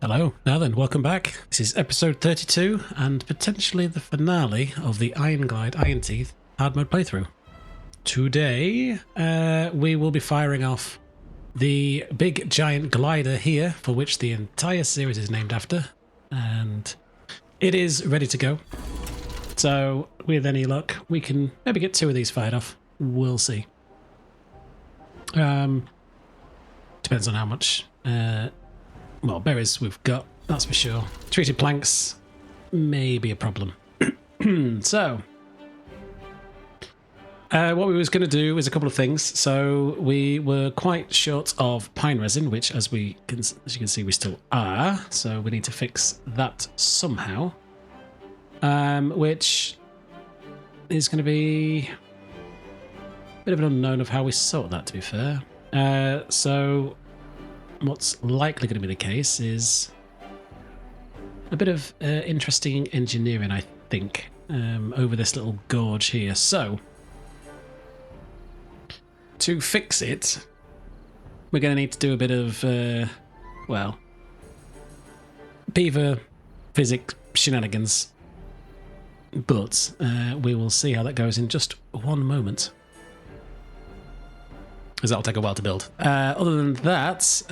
Hello, now then, welcome back. This is episode 32 and potentially the finale of the Ironteeth hard mode playthrough. Today, we will be firing off the big giant glider here, for which the entire series is named after, and it is ready to go. So, with any luck, we can maybe get 2 of these fired off. We'll see. Depends on how much well, berries we've got, that's for sure. Treated planks may be a problem. So, what we was going to do is a couple of things. So we were quite short of pine resin, which as you can see, we still are. So we need to fix that somehow. Which is going to be a bit of an unknown of how we sort that, to be fair. So what's likely going to be the case is a bit of interesting engineering, I think, over this little gorge here. So, to fix it, we're going to need to do a bit of, well, beaver physics shenanigans. But we will see how that goes in just one moment, because that'll take a while to build. Other than that,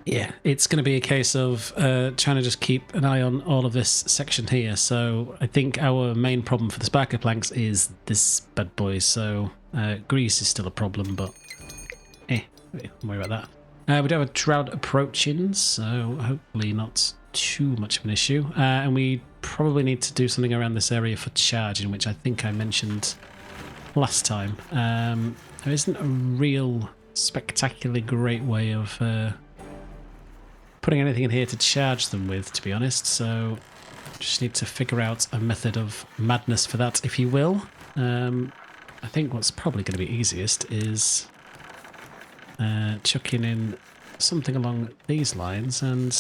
yeah, it's going to be a case of trying to just keep an eye on all of this section here. So I think our main problem for the sparker planks is this bad boy. So grease is still a problem, but don't worry about that. We do have a drought approaching, so hopefully not too much of an issue. And we probably need to do something around this area for charging, which I think I mentioned last time. There isn't a real spectacularly great way of putting anything in here to charge them with, to be honest, so just need to figure out a method of madness for that, if you will. I think what's probably going to be easiest is chucking in something along these lines and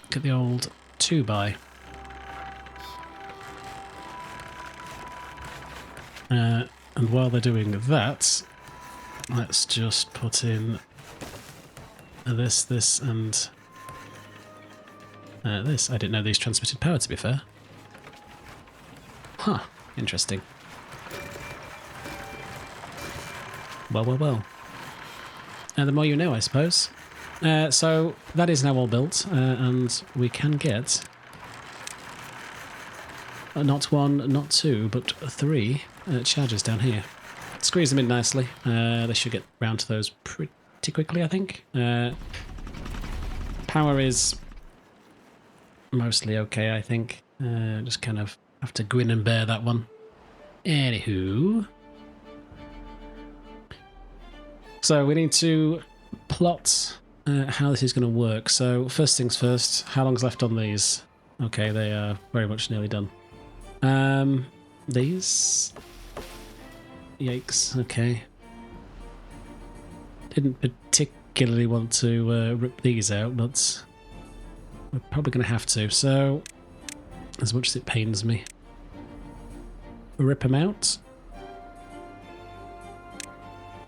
get the old 2x. And while they're doing that, let's just put in this, and this. I didn't know these transmitted power, to be fair. Huh, interesting. Well. The more you know, I suppose. So that is now all built, and we can get not 1, not 2, but 3 chargers down here. Squeeze them in nicely. They should get round to those pretty quickly, I think. Power is mostly okay, I think. Just kind of have to grin and bear that one. Anywho. So we need to plot how this is going to work. So first things first, how long's left on these? Okay, they are very much nearly done. These... Yikes, okay. Didn't particularly want to rip these out, but we're probably going to have to. So, as much as it pains me, rip them out.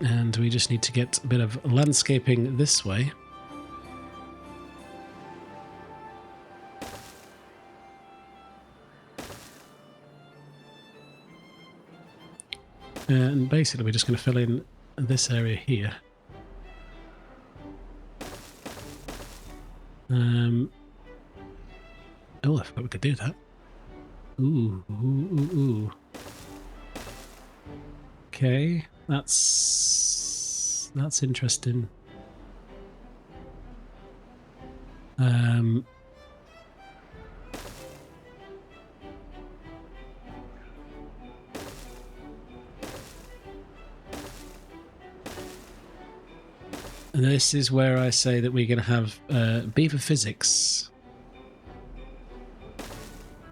And we just need to get a bit of landscaping this way. And basically we're just going to fill in this area here. Oh, I forgot we could do that. Ooh. Okay, that's interesting. And this is where I say that we're going to have beaver physics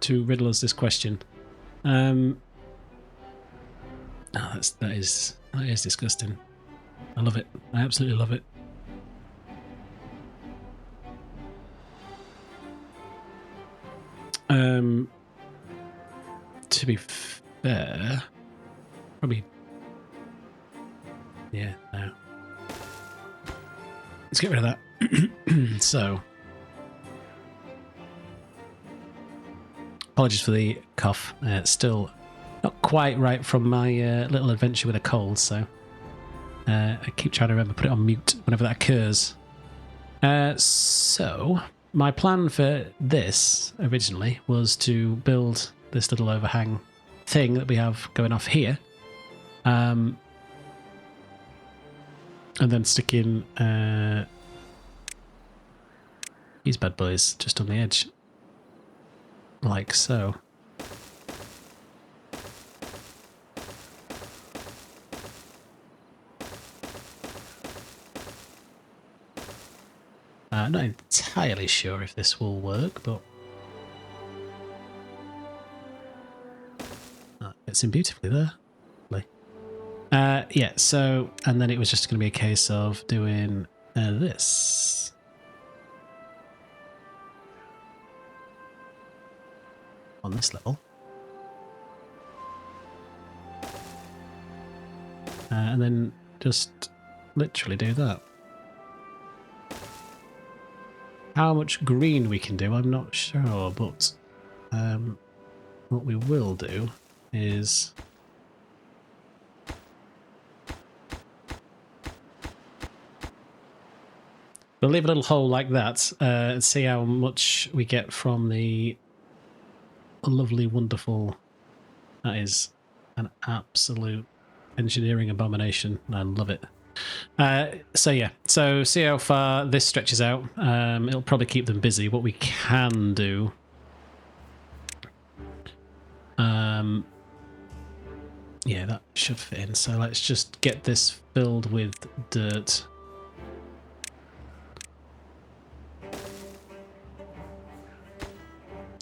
to riddle us this question. Oh, that is disgusting. I love it. I absolutely love it. To be fair, probably, yeah, no. let's get rid of that. So, apologies for the cough. It's still not quite right from my little adventure with a cold, so I keep trying to remember to put it on mute whenever that occurs. So, my plan for this originally was to build this little overhang thing that we have going off here. And then stick in these bad boys just on the edge. Like so. I'm not entirely sure if this will work, but that fits in beautifully there. Yeah, so, and then it was just going to be a case of doing this. On this level. And then just literally do that. How much green we can do, I'm not sure, but what we will do is we'll leave a little hole like that and see how much we get from the lovely, wonderful... That is an absolute engineering abomination. I love it. So yeah, so see how far this stretches out. It'll probably keep them busy. What we can do... yeah, that should fit in. So let's just get this filled with dirt.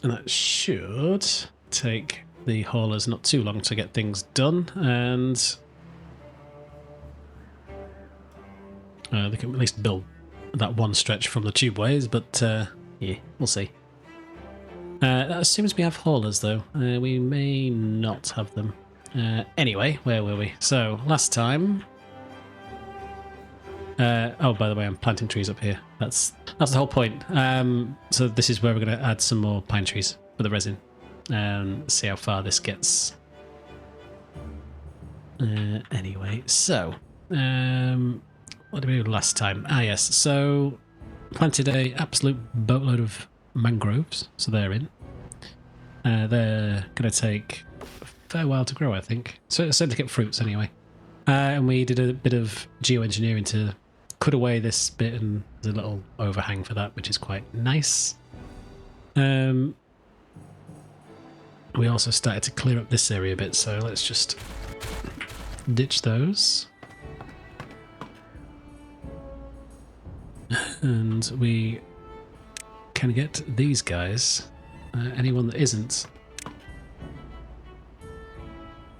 And that should take the haulers not too long to get things done, and they can at least build that one stretch from the tubeways, but yeah, we'll see. That assumes we have haulers, though. We may not have them. Anyway, where were we? So, last time... oh, by the way, I'm planting trees up here. That's the whole point. So this is where we're going to add some more pine trees for the resin. And see how far this gets. Anyway, so... what did we do last time? Ah, yes. So, planted a absolute boatload of mangroves. So they're in. They're going to take a fair while to grow, I think. So to get fruits, anyway. And we did a bit of geoengineering to cut away this bit, and there's a little overhang for that, which is quite nice. We also started to clear up this area a bit, so let's just ditch those. And we can get these guys. Anyone that isn't.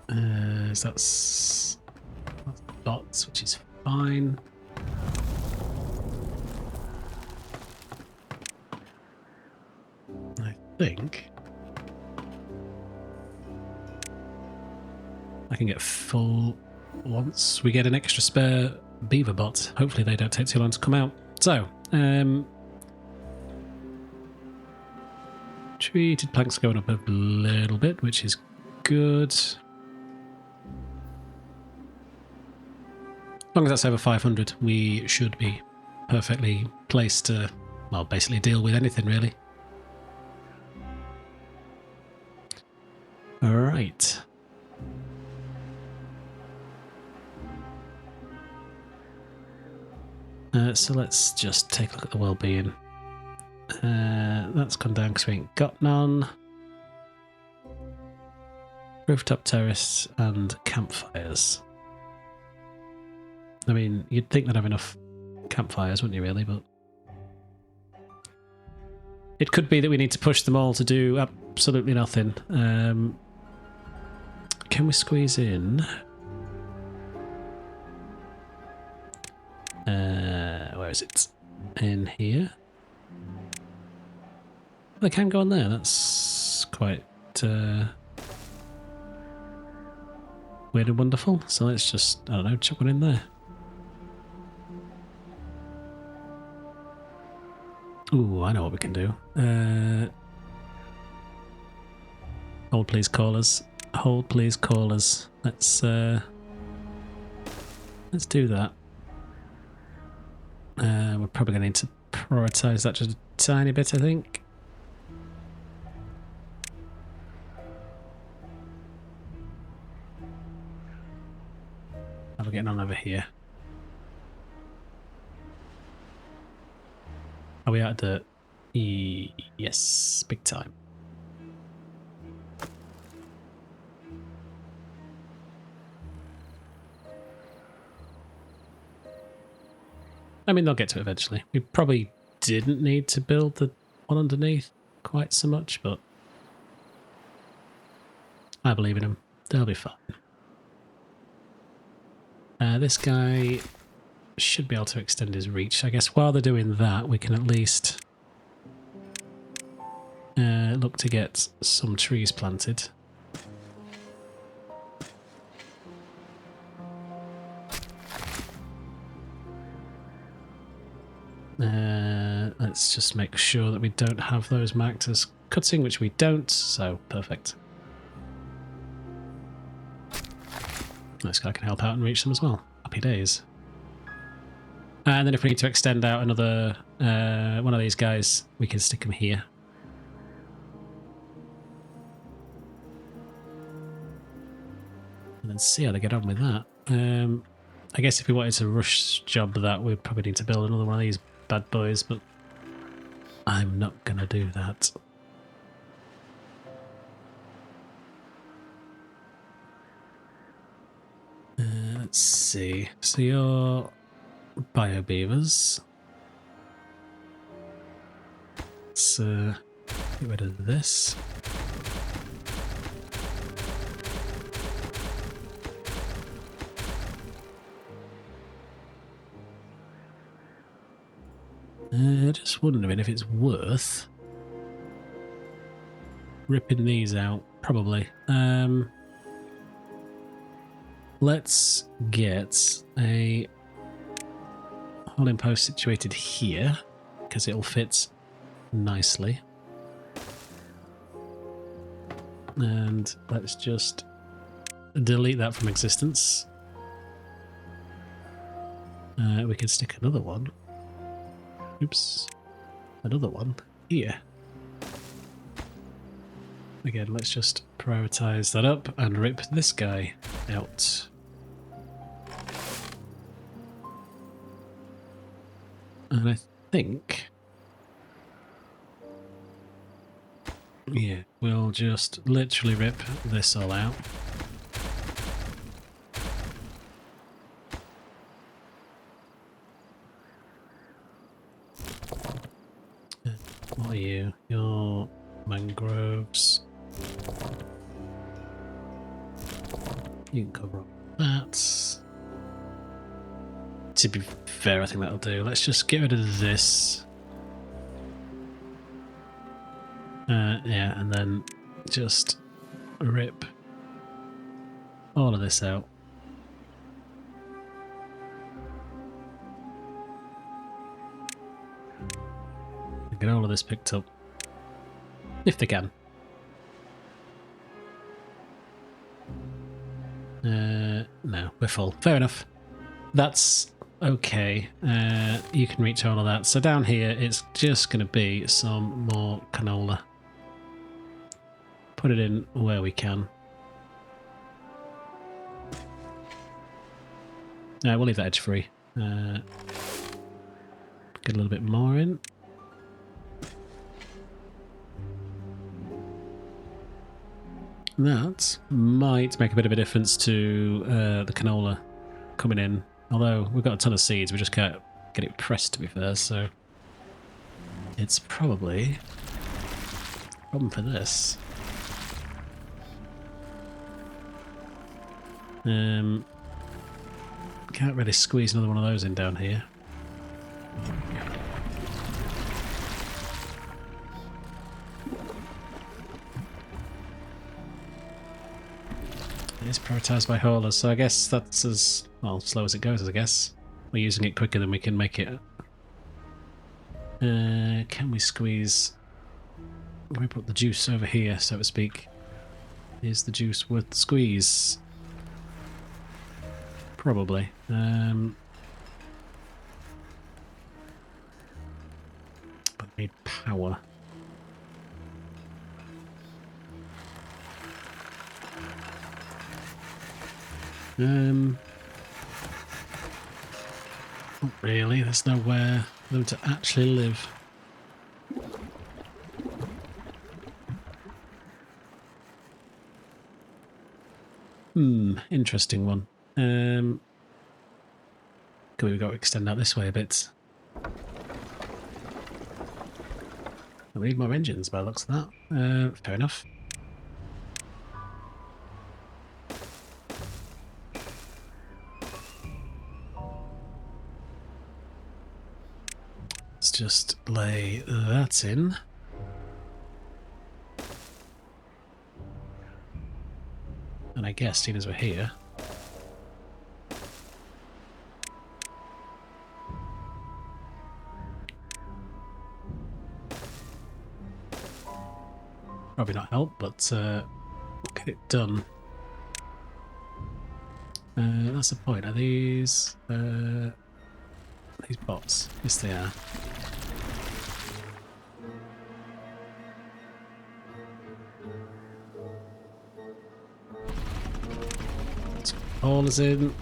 That's dots, which is fine. I think I can get full once we get an extra spare beaver bot. Hopefully they don't take too long to come out. So, treated planks going up a little bit, which is good. As long as that's over 500, we should be perfectly placed to, well, basically deal with anything, really. All right. So let's just take a look at the well-being. That's gone down because we ain't got none. Rooftop terrace and campfires. I mean, you'd think they'd have enough campfires, wouldn't you, really? But it could be that we need to push them all to do absolutely nothing. Can we squeeze in? Where is it? In here. They can go on there. That's quite weird and wonderful. So let's just, I don't know, chuck one in there. Ooh, I know what we can do. Hold, please, callers. Hold, please, callers. Let's do that. We're probably going to need to prioritize that just a tiny bit, I think. How are we getting on over here? Are we out of dirt? Yes, big time. I mean, they'll get to it eventually. We probably didn't need to build the one underneath quite so much, but I believe in them. They'll be fine. This guy should be able to extend his reach. I guess while they're doing that, we can at least look to get some trees planted. Let's just make sure that we don't have those marked as cutting, which we don't, so perfect. This guy can help out and reach them as well. Happy days. And then if we need to extend out another one of these guys, we can stick them here. And then see how they get on with that. I guess if we wanted to rush job that, we'd probably need to build another one of these bad boys, but I'm not going to do that. Let's see. So you're biobeavers. Let's get rid of this. Just wondering if it's worth ripping these out. Probably. Let's get a holding post situated here because it'll fit nicely. And let's just delete that from existence. We can stick another one. Oops. Another one here. Again, let's just prioritize that up and rip this guy out. And I think... yeah, we'll just literally rip this all out. What are you? You're mangroves. You can cover up that. To be fair, I think that'll do. Let's just get rid of this. Yeah, and then just rip all of this out. Get all of this picked up. If they can. No, we're full. Fair enough. That's okay. You can reach all of that. So down here, it's just going to be some more canola. Put it in where we can. We'll leave that edge free. Get a little bit more in. That might make a bit of a difference to the canola coming in. Although we've got a ton of seeds, we just can't get it pressed, to be fair, so it's probably a problem for this. Can't really squeeze another one of those in down here. It's prioritised by haulers, so I guess that's as well slow as it goes, I guess. We're using it quicker than we can make it. Can we squeeze... Can we put the juice over here, so to speak? Is the juice worth the squeeze? Probably. But I need power. Not really. There's nowhere for them to actually live. Interesting one. We've got to extend out this way a bit. We need more engines by the looks of that. Fair enough. Let's just lay that in. And I guess, seeing as we're here... Probably not help, but we'll get it done. That's the point. Are these bots? Yes, they are. Let's haul us in.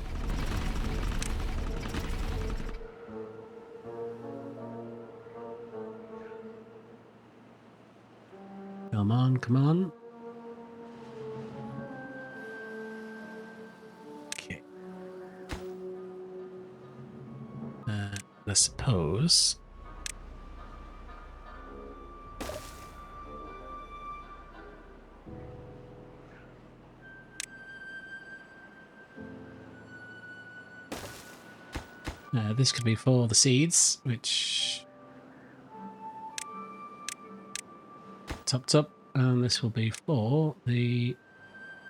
Come on, come on. Okay. I suppose... this could be for the seeds, which... topped up, and this will be for the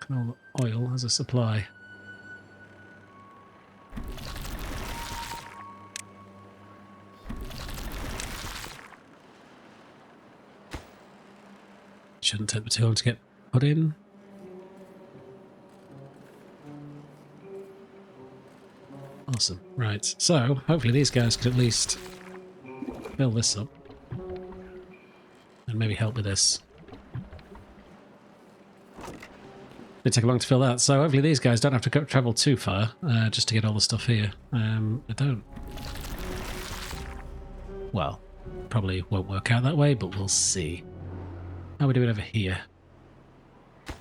canola oil as a supply. Shouldn't take too long to get put in. Awesome. Right, so hopefully these guys could at least fill this up. And maybe help with this. It'd take long to fill that, so hopefully these guys don't have to travel too far just to get all the stuff here. I don't... Well, probably won't work out that way, but we'll see. How are we doing over here? Are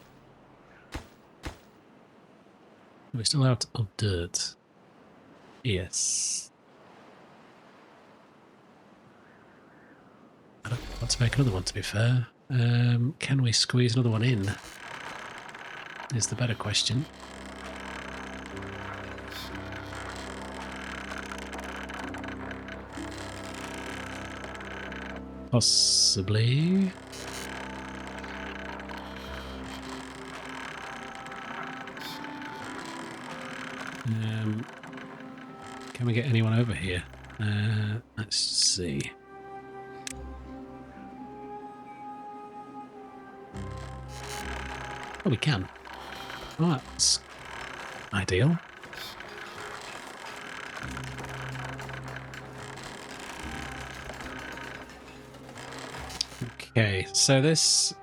we still out of dirt? Yes. I don't want to make another one, to be fair. Can we squeeze another one in? Is the better question. Possibly. Can we get anyone over here? Let's see. Oh, we can. Oh, that's ideal. Okay, so this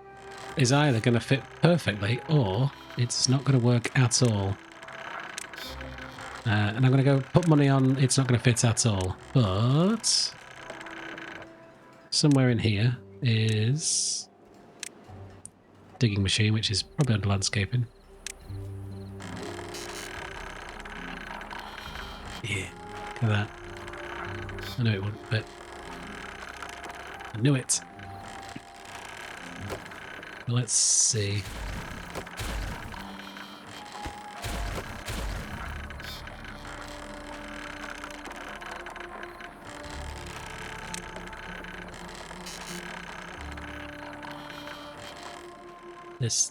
is either going to fit perfectly or it's not going to work at all. And I'm going to go put money on it's not going to fit at all. But somewhere in here is digging machine, which is probably under landscaping. Yeah, look at that. I knew it wouldn't fit. I knew it. Let's see.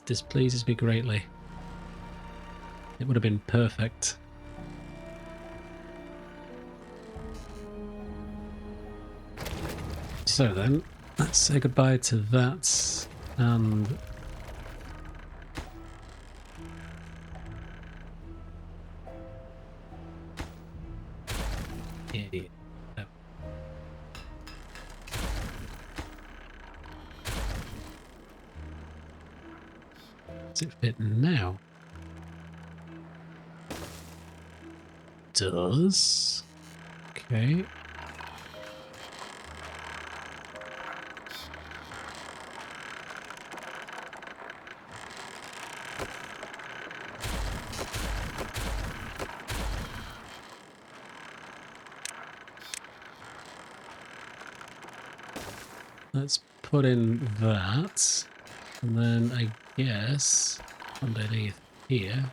This pleases me greatly. It would have been perfect. So then, let's say goodbye to that, and yeah. Does it fit now? Does. Okay. Let's put in that, and then I guess underneath here.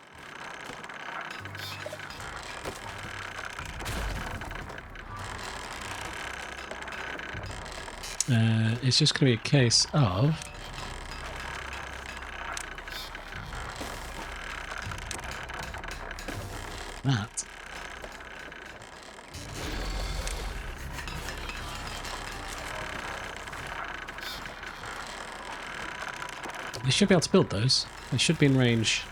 It's just going to be a case of that. They should be able to build those. They should be in range.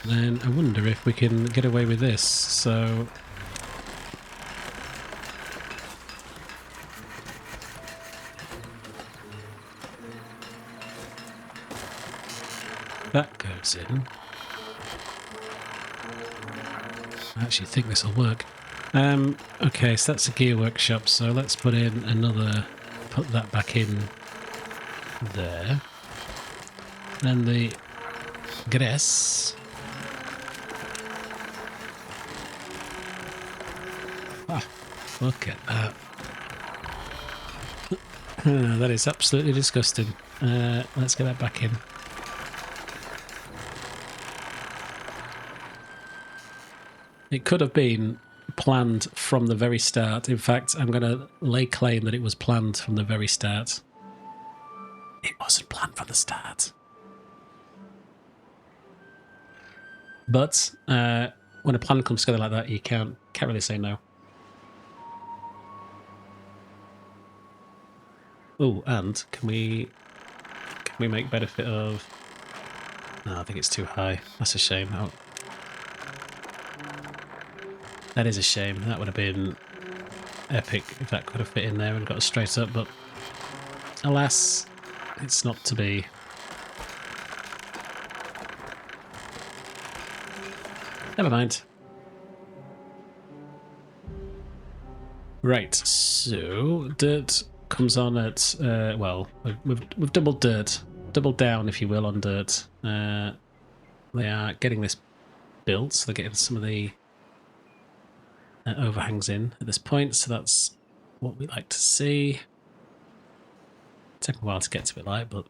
Then I wonder if we can get away with this. So that goes in. I actually think this will work. Okay, so that's a gear workshop, so let's put in another, put that back in there. Then the grass. Ah, look at that. That is absolutely disgusting. Let's get that back in. It could have been planned from the very start. In fact, I'm going to lay claim that it was planned from the very start. It wasn't planned from the start. But when a plan comes together like that, you can't really say no. Oh, and can we make benefit of? No, I think it's too high. That's a shame. Oh. That is a shame. That would have been epic if that could have fit in there and got us straight up, but alas, it's not to be. Never mind. Right, so dirt comes on at well, we've doubled dirt, doubled down, if you will, on dirt. They are getting this built, so they're getting some of the overhangs in at this point, so that's what we like to see. Take a while to get to it, like, but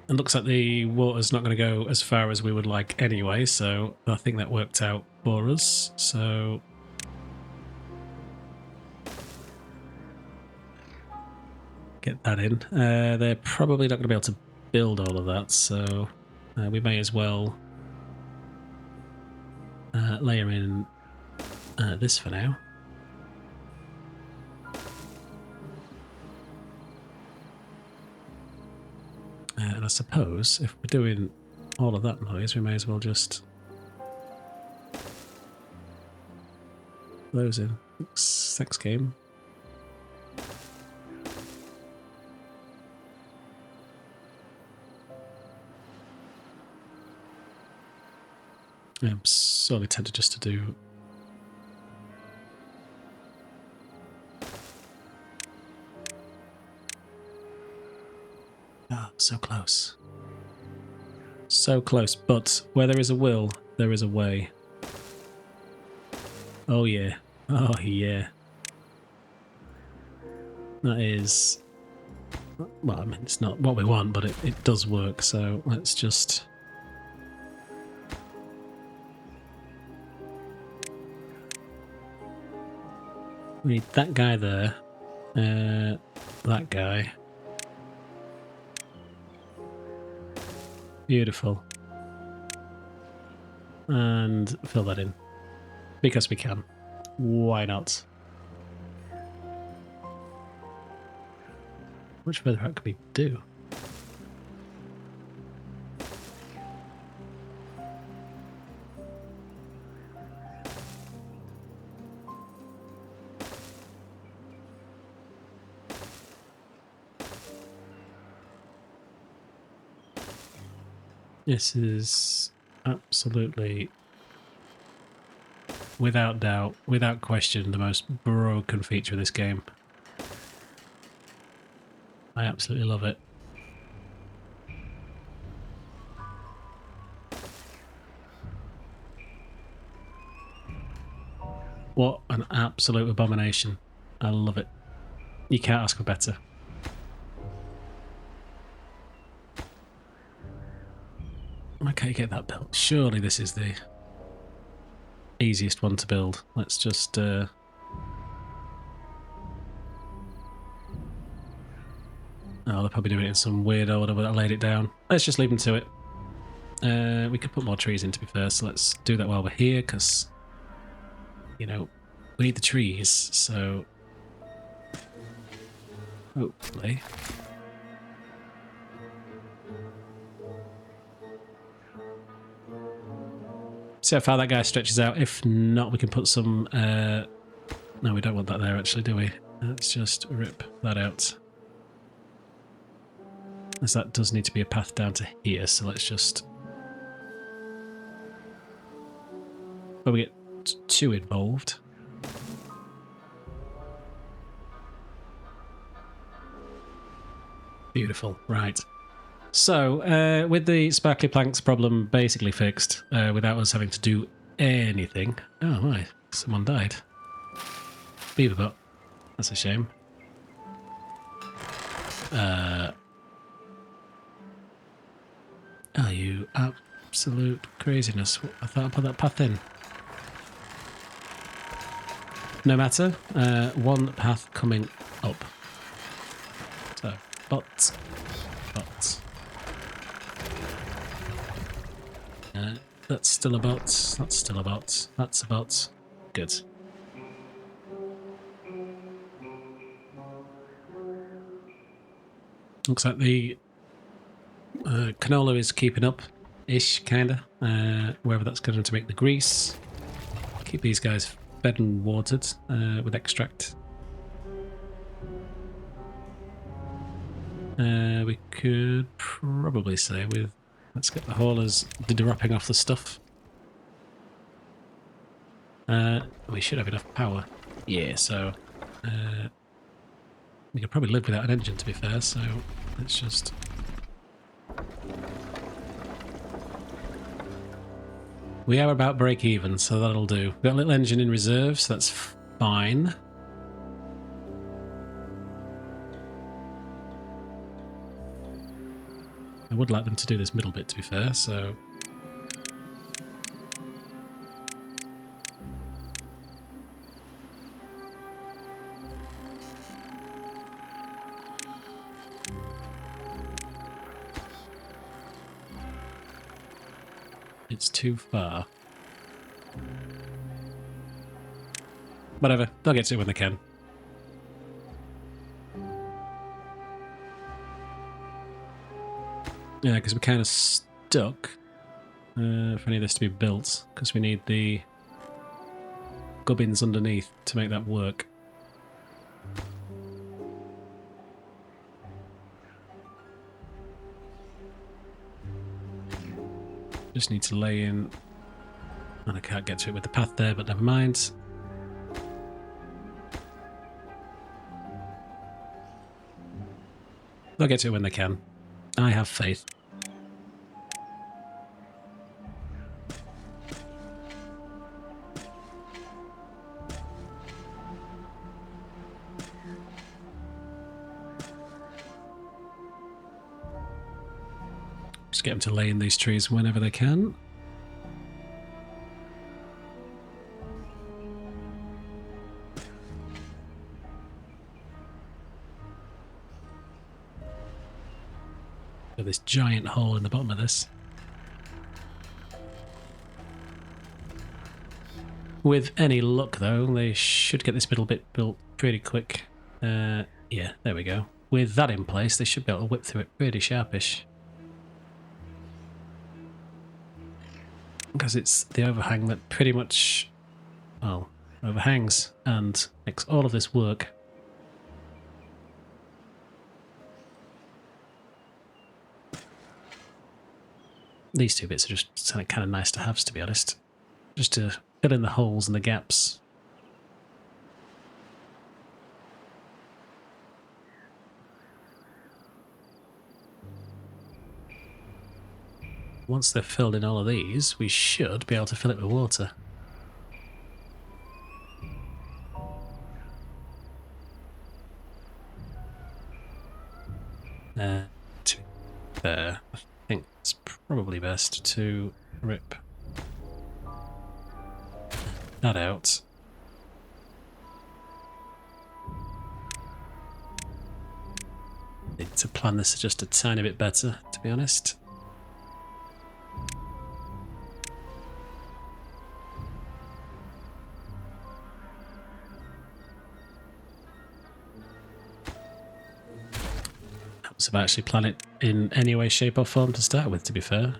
it looks like the water's not going to go as far as we would like anyway, so I think that worked out for us. So get that in. They're probably not going to be able to build all of that, so we may as well layer in this for now. And I suppose if we're doing all of that noise, we may as well just those in. Thanks, game. I'm sorely tempted just to do. Ah, so close. So close, but where there is a will, there is a way. Oh yeah. Oh yeah. That is... Well, I mean, it's not what we want, but it does work, so let's just... We need that guy there. That guy. Beautiful. and fill that in. Because we can. Why not? How much further out can we do? This is absolutely, without doubt, without question, the most broken feature of this game. I absolutely love it. What an absolute abomination. I love it. You can't ask for better. Why can't you get that built? Surely this is the easiest one to build. Let's just... Oh, they're probably doing it in some weird order, but I laid it down. Let's just leave them to it. We could put more trees in, to be fair, so let's do that while we're here, because, you know, we need the trees, so... Hopefully. See how far that guy stretches out. If not, we can put some... No, we don't want that there, actually, do we? Let's just rip that out. As that does need to be a path down to here, so let's just... Well, we get two involved. Beautiful, right. So, with the sparkly planks problem basically fixed, without us having to do anything... Oh, my, someone died. Beaverbot. That's a shame. Oh, you absolute craziness. I thought I'd put that path in. No matter, one path coming up. So, bots. That's still a bot. That's still a bot. That's a bot. Good. Looks like the canola is keeping up-ish, kinda. Wherever that's going to make the grease. Keep these guys fed and watered with extract. We could probably say with... Let's get the haulers dropping off the stuff. We should have enough power. Yeah, so... we could probably live without an engine, to be fair, so let's just... We are about break even, so that'll do. We've got a little engine in reserve, so that's fine. I would like them to do this middle bit, to be fair, so... It's too far. Whatever, they'll get to it when they can. Yeah, because we're kind of stuck for any of this to be built, because we need the gubbins underneath to make that work. Just need to lay in... And I can't get to it with the path there, but never mind. They'll get to it when they can. I have faith. Just get them to lay in these trees whenever they can. Got this giant hole in the bottom of this. With any luck, though, they should get this middle bit built pretty quick. Yeah, there we go. With that in place, they should be able to whip through it pretty sharpish. Because it's the overhang that pretty much, well, overhangs and makes all of this work. These two bits are just kind of nice to have, to be honest. Just to fill in the holes and the gaps. Once they've filled in all of these, we should be able to fill it with water. To there, I think it's probably best to rip that out. Need to plan this just a tiny bit better, to be honest. Helps if I actually plan it in any way, shape or form to start with, to be fair.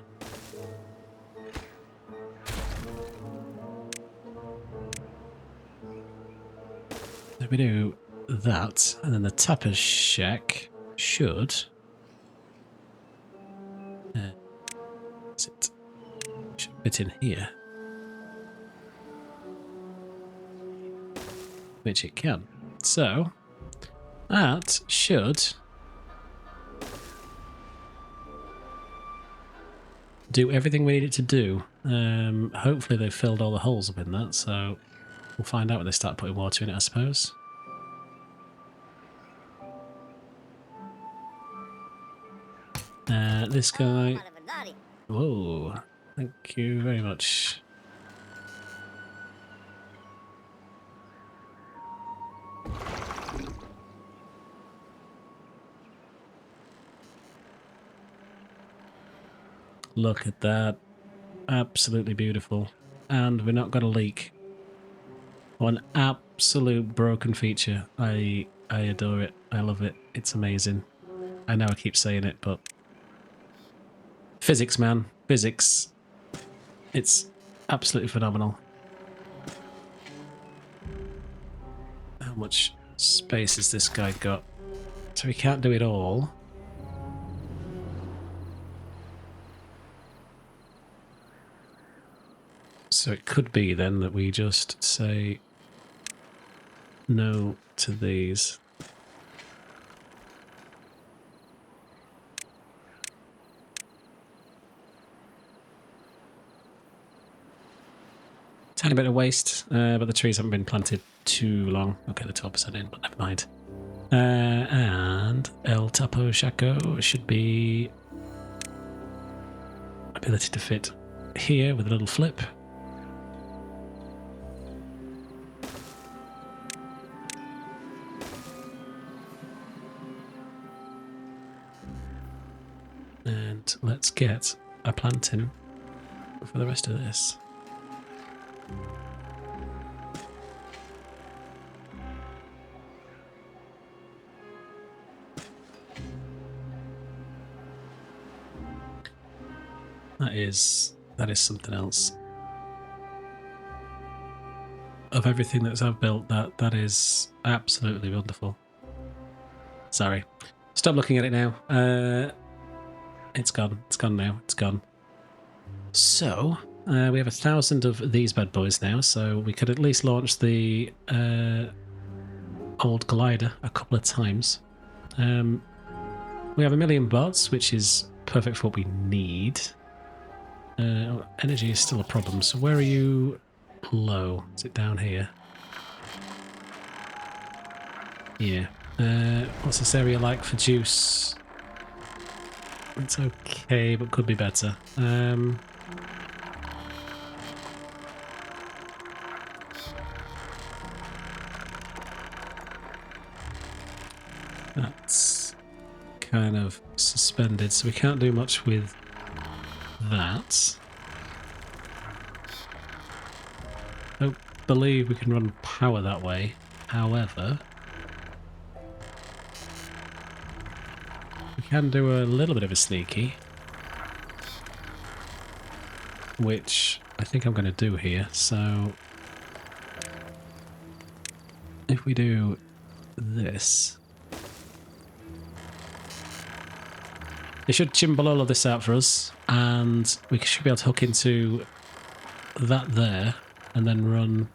If we do that, and then the tapper's shack should... should fit in here. Which it can. So, that should do everything we need it to do. Hopefully they've filled all the holes up in that, so we'll find out when they start putting water in it, I suppose. This guy... Whoa, thank you very much. Look at that. Absolutely beautiful. And we're not going to leak. One absolute broken feature. I adore it. I love it. It's amazing. I know I keep saying it, but... Physics, man. Physics. It's absolutely phenomenal. How much space has this guy got? So we can't do it all. So it could be then that we just say no to these. Tiny bit of waste, but the trees haven't been planted too long. Okay, the 12% in, but never mind. And El Tapo Shaco should be ability to fit here with a little flip. And let's get a planting for the rest of this. That is something else. Of everything that I've built, that is absolutely wonderful. Sorry. Stop looking at it now. It's gone. It's gone now. It's gone. So, we have 1,000 of these bad boys now, so we could at least launch the old glider a couple of times. We have 1,000,000 bots, which is perfect for what we need. Energy is still a problem, so where are you low? Is it down here? Yeah. What's this area like for juice? It's okay, but could be better. That's kind of suspended, so we can't do much with that. Oh, believe we can run power that way. However, we can do a little bit of a sneaky, which I think I'm going to do here. So if we do this, they should chimble all of this out for us, and we should be able to hook into that there, and then run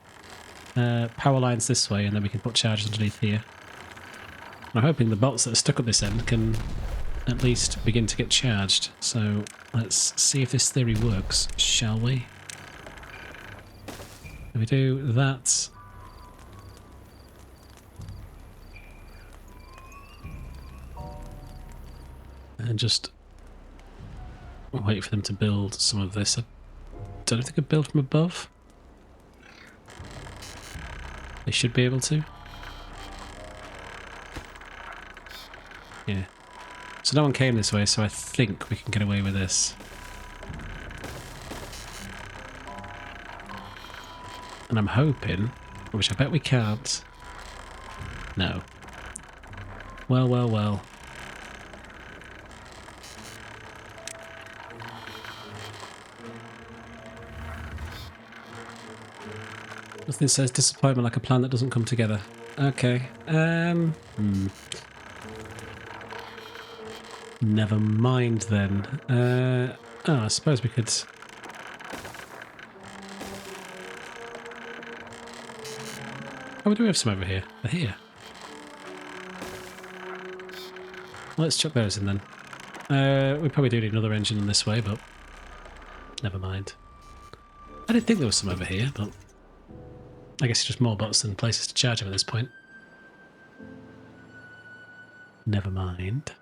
power lines this way, and then we can put charges underneath here. I'm hoping the bots that are stuck at this end can at least begin to get charged. So let's see if this theory works, shall we? If we do that, and just wait for them to build some of this. I don't know if they could build from above. They should be able to. Yeah. So no one came this way, so I think we can get away with this. And I'm hoping, which I bet we can't. No. Well, well, well. Nothing says disappointment like a plan that doesn't come together. Okay. Never mind then. Oh, I suppose we could... Oh, we do have some over here. They're here. Well, let's chuck those in then. We probably do need another engine in this way, but never mind. I didn't think there was some over here, but I guess it's just more bots than places to charge them at this point. Never mind.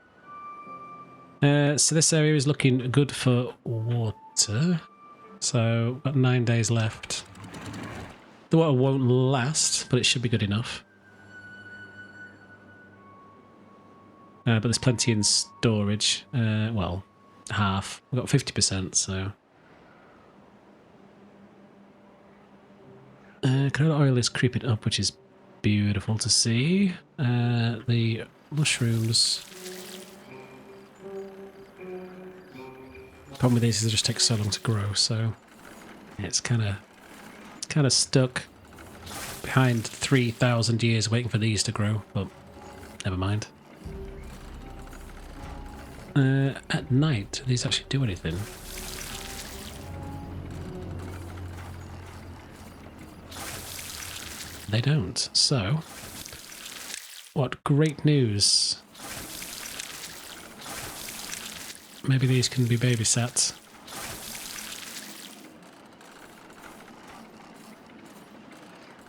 So this area is looking good for water. So, about 9 days left. The water won't last, but it should be good enough. But there's plenty in storage. Well, half. We've got 50%, so... canola oil is creeping up, which is beautiful to see. The mushrooms... Problem with these is they just take so long to grow, so... Yeah, it's kind of stuck behind 3,000 years waiting for these to grow, but never mind. At night, do these actually do anything? They don't. So, what great news. Maybe these can be babysat.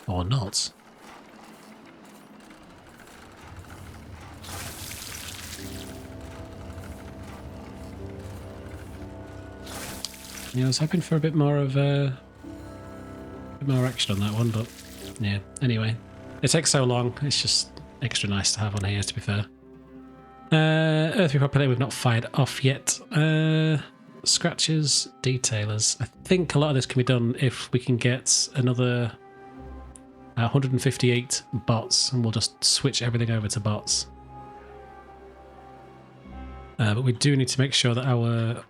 Or not. Yeah, I was hoping for a bit more of a bit more action on that one, but yeah. Anyway, it takes so long. It's just extra nice to have on here, to be fair. Earth repopulate we've not fired off yet. Scratches, detailers. I think a lot of this can be done if we can get another 158 bots, and we'll just switch everything over to bots. But we do need to make sure that our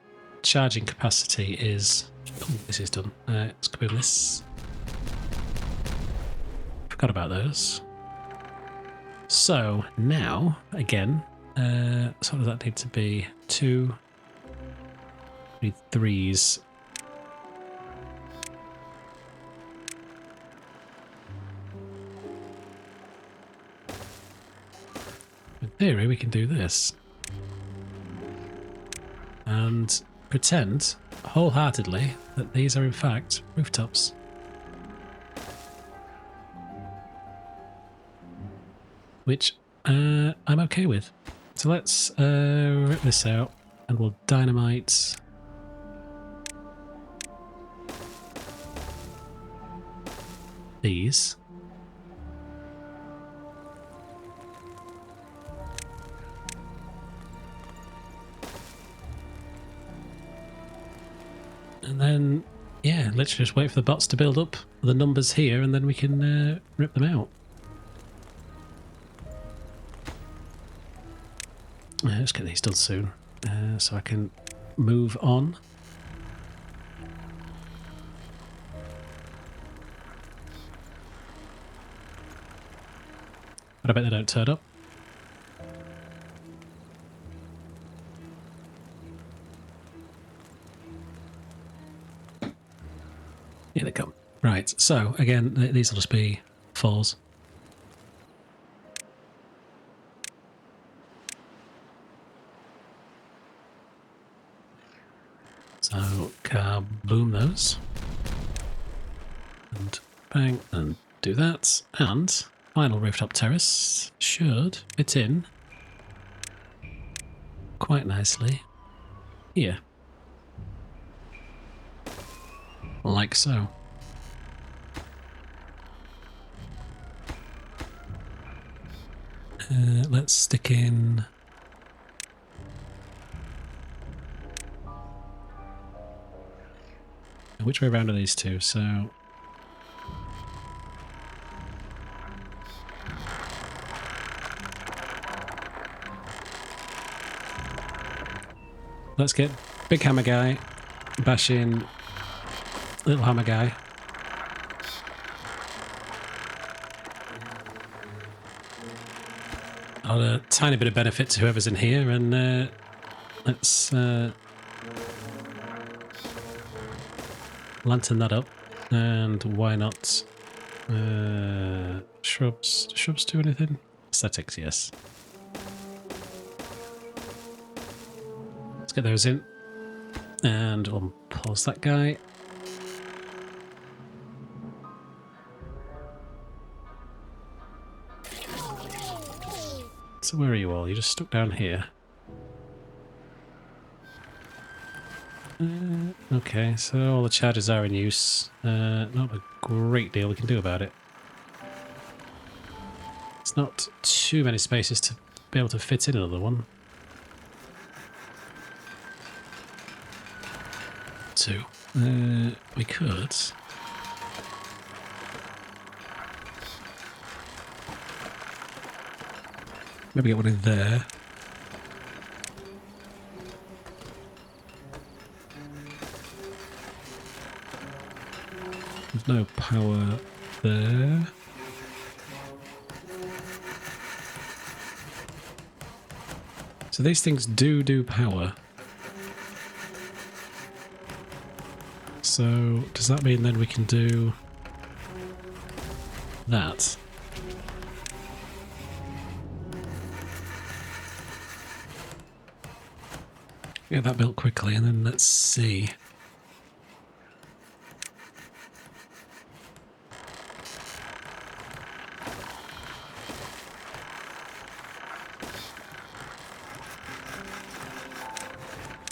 charging capacity is... Oh, this is done. Let's go with this. Forgot about those. So, now, again, so what does that need to be? 2... We need 3s. In theory, we can do this. And pretend, wholeheartedly, that these are in fact rooftops. Which I'm okay with. So let's rip this out and we'll dynamite these. And then, yeah, literally just wait for the bots to build up the numbers here, and then we can rip them out. Let's get these done soon, so I can move on. But I bet they don't turn up. Here they come. Right, so again, these will just be falls. So, boom those. And bang, and do that. And final rooftop terrace should fit in quite nicely here. Like so. Let's stick in... Which way around are these two? So... Let's get big hammer guy, bash in little hammer guy. I'll a tiny bit of benefit to whoever's in here, and let's lantern that up. And why not shrubs? Do shrubs do anything? Aesthetics, yes. Let's get those in. And we'll pause that guy. So where are you all? You're just stuck down here. Okay, so all the charges are in use. Not a great deal we can do about it. It's not too many spaces to be able to fit in another one. Two. We could. Maybe get one in there. There's no power there. So these things do power. So does that mean then we can do that? Get that built quickly and then let's see.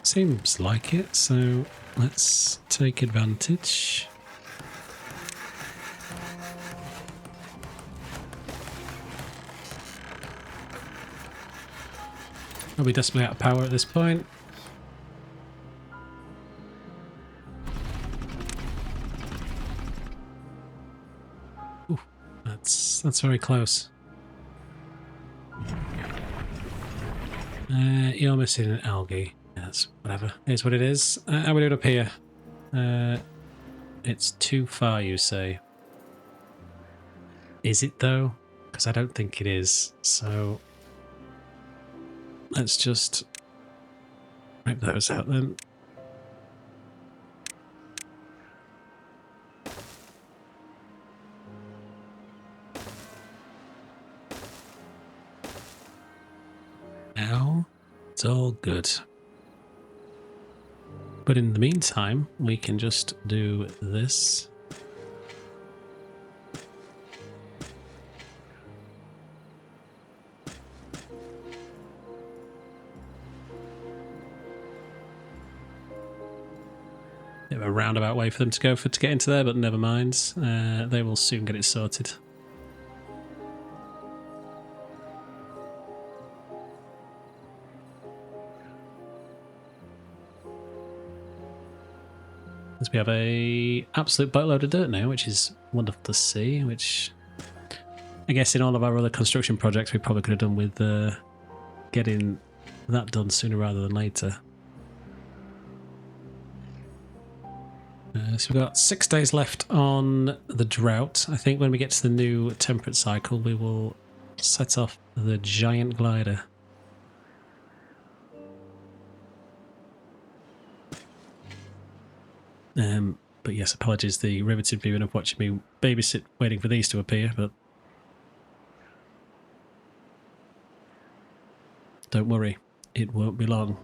Seems like it, so let's take advantage. Are we desperately out of power at this point? Ooh, that's very close. You're missing an algae. That's whatever. Here's what it is. How are we doing up here? It's too far, you say. Is it though? Because I don't think it is. So let's just rip those out then. Now it's all good. But in the meantime, we can just do this. Bit of a roundabout way for them to go to get into there, but never mind. They will soon get it sorted. Because we have a absolute boatload of dirt now, which is wonderful to see, which I guess in all of our other construction projects we probably could have done with getting that done sooner rather than later. So we've got 6 days left on the drought. I think when we get to the new temperate cycle, we will set off the giant glider. But yes, apologies, the riveted viewing of watching me babysit waiting for these to appear, but don't worry, it won't be long.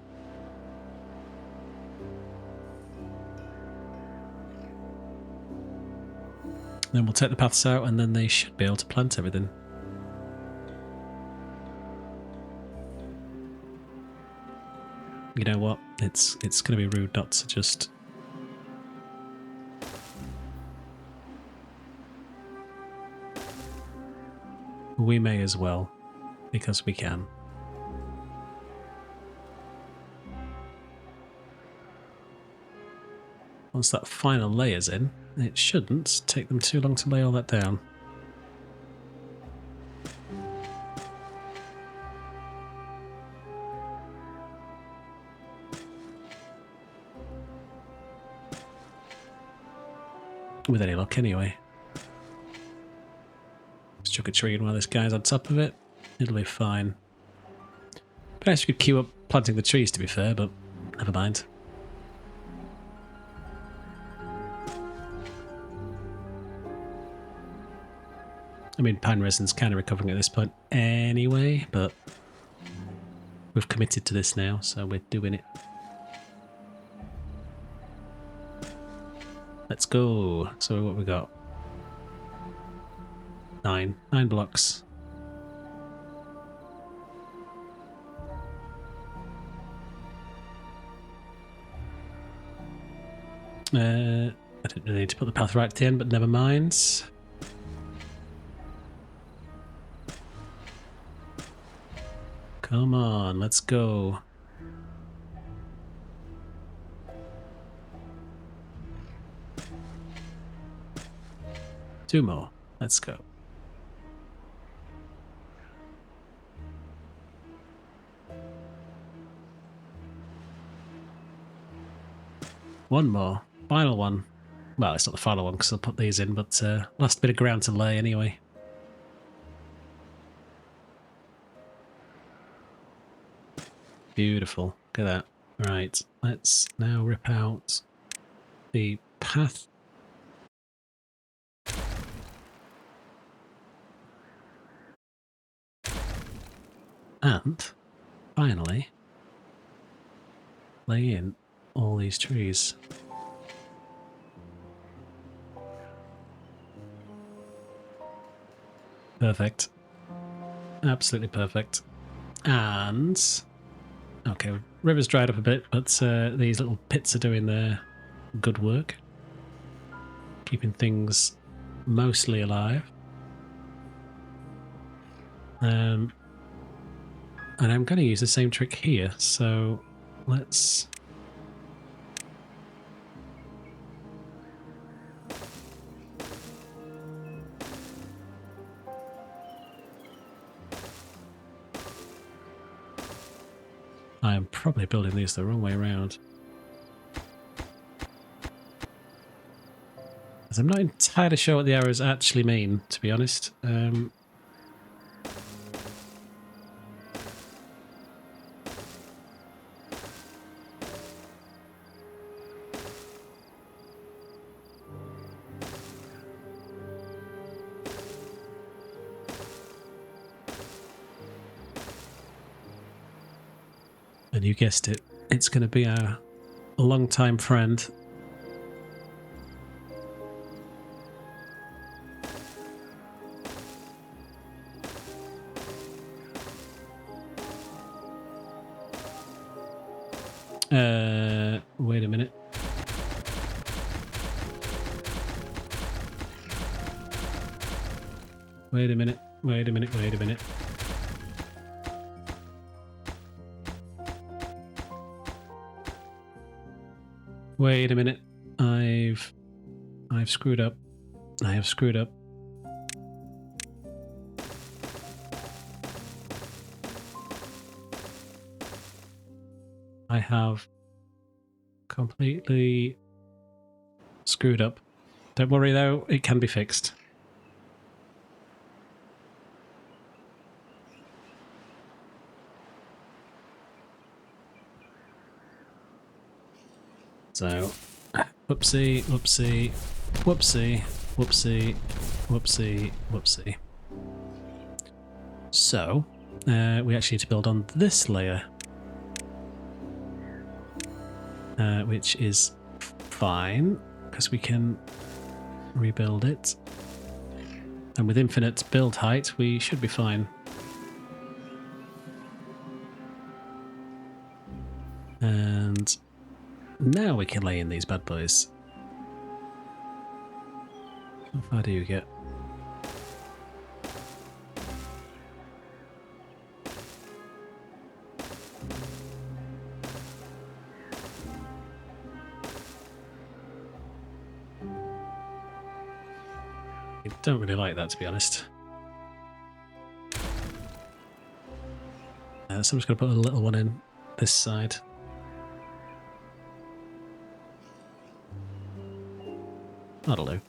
Then we'll take the paths out and then they should be able to plant everything. You know what? It's going to be rude not to just... We may as well, because we can. Once that final layer's in, it shouldn't take them too long to lay all that down. With any luck, anyway. Let's chuck a tree in while this guy's on top of it. It'll be fine. Perhaps we could queue up planting the trees, to be fair, but never mind. I mean, pine resin's kind of recovering at this point anyway, but we've committed to this now, so we're doing it. Let's go. So what we got? 9 blocks. I didn't really need to put the path right at the end, but never mind. Come on, let's go. Two more. Let's go. One more. Final one. Well, it's not the final one because I'll put these in, but last bit of ground to lay anyway. Beautiful. Look at that. Right, let's now rip out the path. And finally, lay in all these trees. Perfect. Absolutely perfect. And... okay, river's dried up a bit, but these little pits are doing their good work. Keeping things mostly alive. And I'm going to use the same trick here, so let's... I am probably building these the wrong way around. As I'm not entirely sure what the arrows actually mean, to be honest. And you guessed it, it's going to be our long-time friend. Wait a minute. Wait a minute, wait a minute, wait a minute. Wait a minute. I've screwed up. I have screwed up. I have completely screwed up. Don't worry though, it can be fixed. So, whoopsie, whoopsie, whoopsie, whoopsie, whoopsie, whoopsie. So, we actually need to build on this layer. Which is fine, because we can rebuild it. And with infinite build height, we should be fine. And now we can lay in these bad boys. How far do you get? I don't really like that, to be honest. So I'm just going to put a little one in this side. That'll do.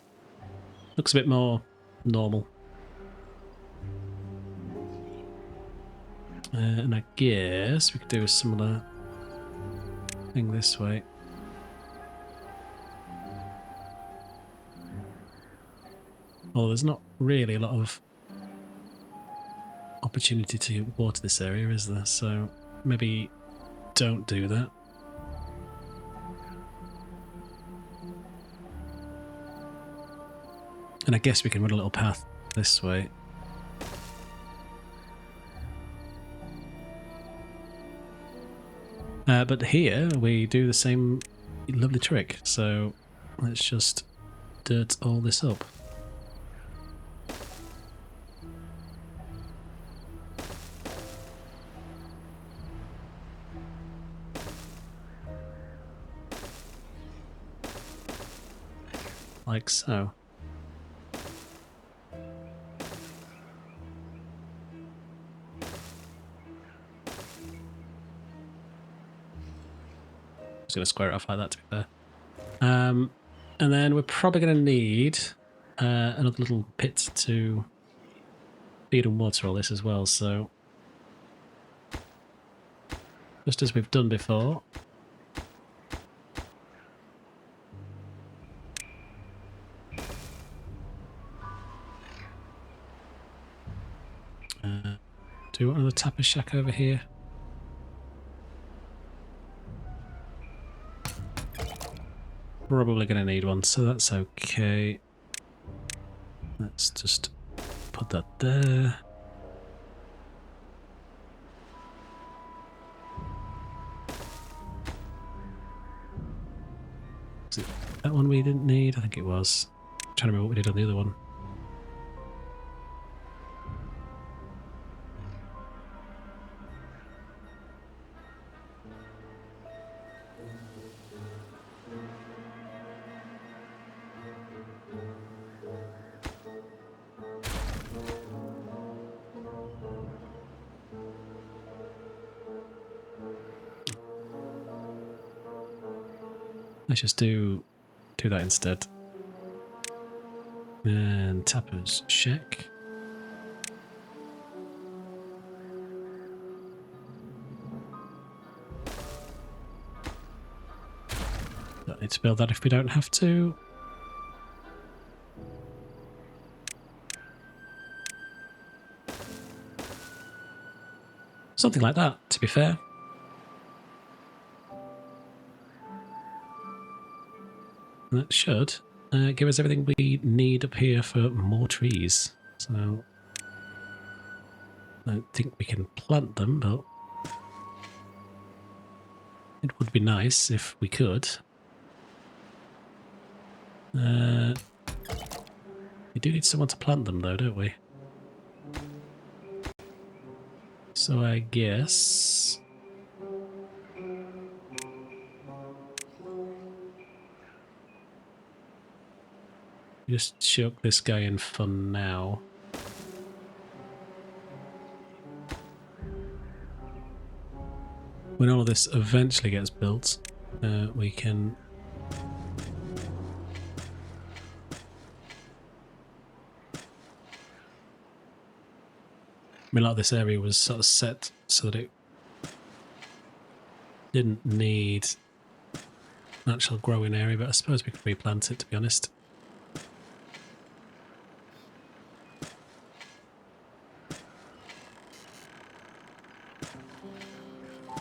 Looks a bit more normal. And I guess we could do a similar thing this way. Well, there's not really a lot of opportunity to water this area, is there? So maybe don't do that. And I guess we can run a little path this way. But here we do the same lovely trick. So let's just dirt all this up. Like so. Just going to square it off like that, to be fair. And then we're probably going to need another little pit to feed and water all this as well. So just as we've done before. Do you want another tapper shack over here? Probably going to need one, so that's okay. Let's just put that there. Was it that one we didn't need? I think it was. I'm trying to remember what we did on the other one. Let's just do that instead. And tappers shack. Don't need to build that if we don't have to. Something like that, to be fair. And that should give us everything we need up here for more trees. So I don't think we can plant them, but it would be nice if we could. We do need someone to plant them though, don't we? So I guess... Just chuck this guy in for now. When all of this eventually gets built, we can... I mean, like, this area was sort of set so that it didn't need an actual growing area, but I suppose we could replant it, to be honest.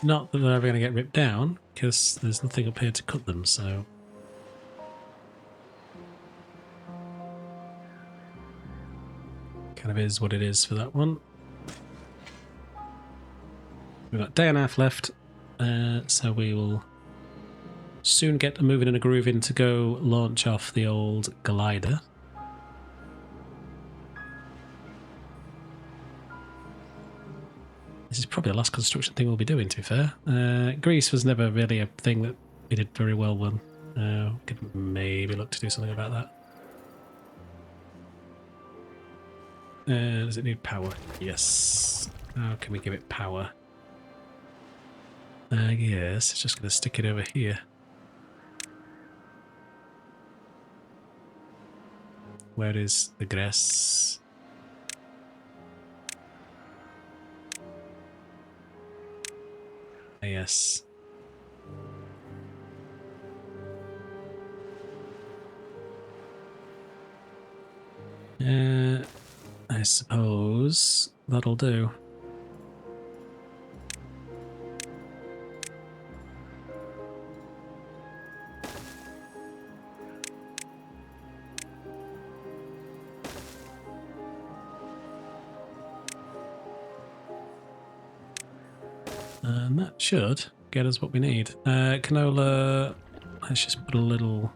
Not that they're ever going to get ripped down, because there's nothing up here to cut them, so... Kind of is what it is for that one. We've got a day and a half left, so we will soon get moving and a grooving to go launch off the old glider. This is probably the last construction thing we'll be doing, to be fair. Greece was never really a thing that we did very well with. Could maybe look to do something about that. Does it need power? Yes. How can we give it power? Yes, it's just going to stick it over here. Where is the grass? Yes. I suppose that'll do. And that should get us what we need. Canola, let's just put a little...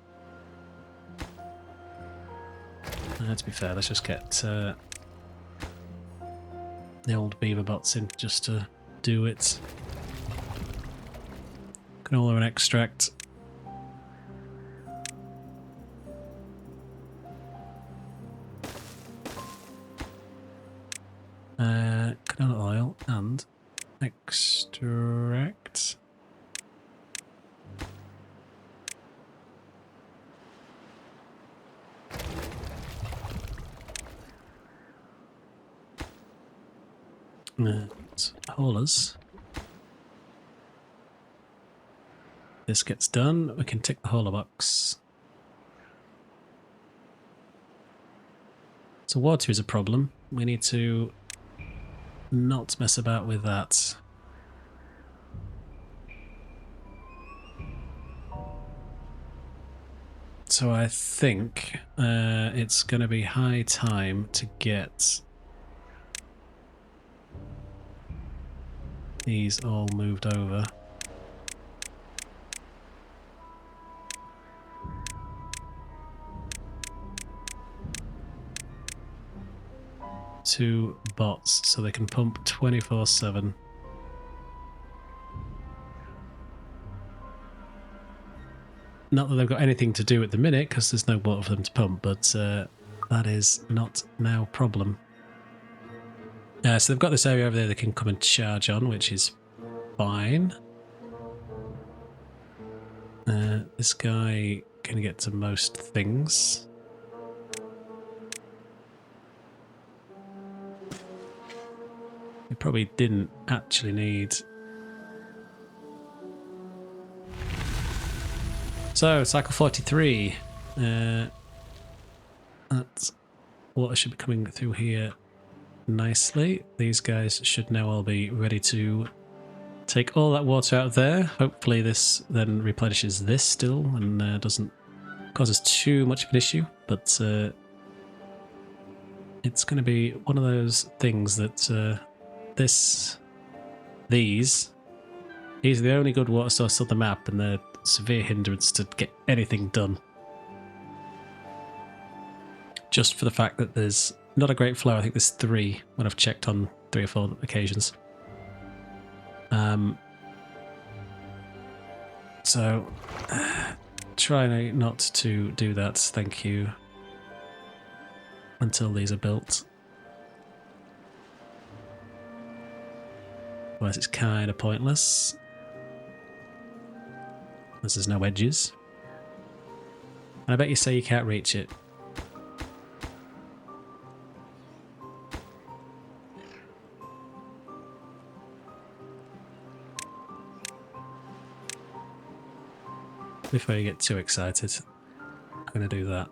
to be fair, let's just get the old beaver bots in just to do it. Canola and extract. Canola oil and extract. Haulers. This gets done. We can tick the hauler box. So water is a problem. We need to not mess about with that. So I think it's going to be high time to get these all moved over. To bots so they can pump 24/7. Not that they've got anything to do at the minute because there's no water for them to pump, but that is not now a problem. So they've got this area over there they can come and charge on, which is fine. This guy can get to most things. We probably didn't actually need... So, cycle 43. That water should be coming through here nicely. These guys should now all be ready to take all that water out of there. Hopefully this then replenishes this still and doesn't cause us too much of an issue. But it's going to be one of those things that these are the only good water source on the map, and they're severe hindrance to get anything done. Just for the fact that there's not a great flow. I think there's 3 when I've checked on 3 or 4 occasions. So try not to do that, thank you. until these are built. Otherwise it's kind of pointless. As there's no edges. And I bet you say you can't reach it. Before you get too excited, I'm going to do that.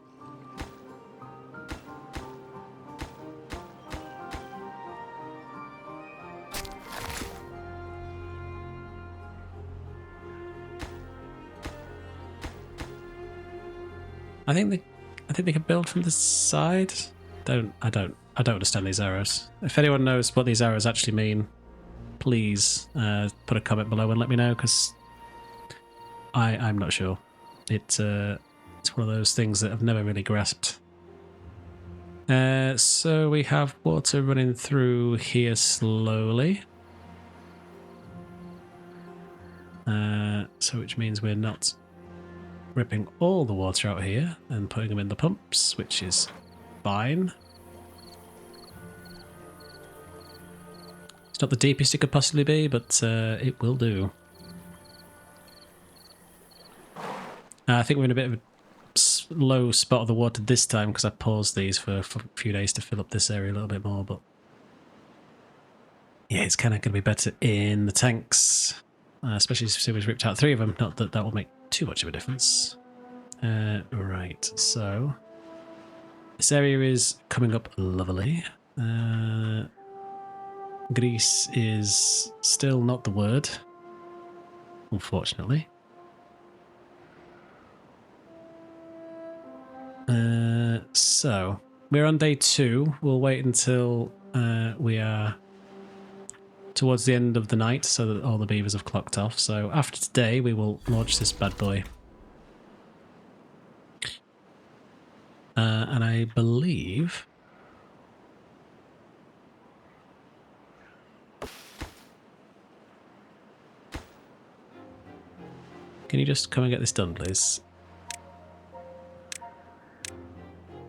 I think they can build from the side. I don't understand these arrows. If anyone knows what these arrows actually mean, please put a comment below and let me know, because I'm not sure. It's one of those things that I've never really grasped. So we have water running through here slowly. So which means we're not ripping all the water out here and putting them in the pumps, which is fine. It's not the deepest it could possibly be, but it will do. I think we're in a bit of a low spot of the water this time because I paused these for a few days to fill up this area a little bit more, but yeah, it's kind of going to be better in the tanks, especially since we've ripped out 3 of them. Not that that will make too much of a difference. Right, so this area is coming up lovely. Grease is still not the word, unfortunately. So we're on day 2. We'll wait until we are towards the end of the night so that all the beavers have clocked off. So after today, we will launch this bad boy. And I believe... Can you just come and get this done, please?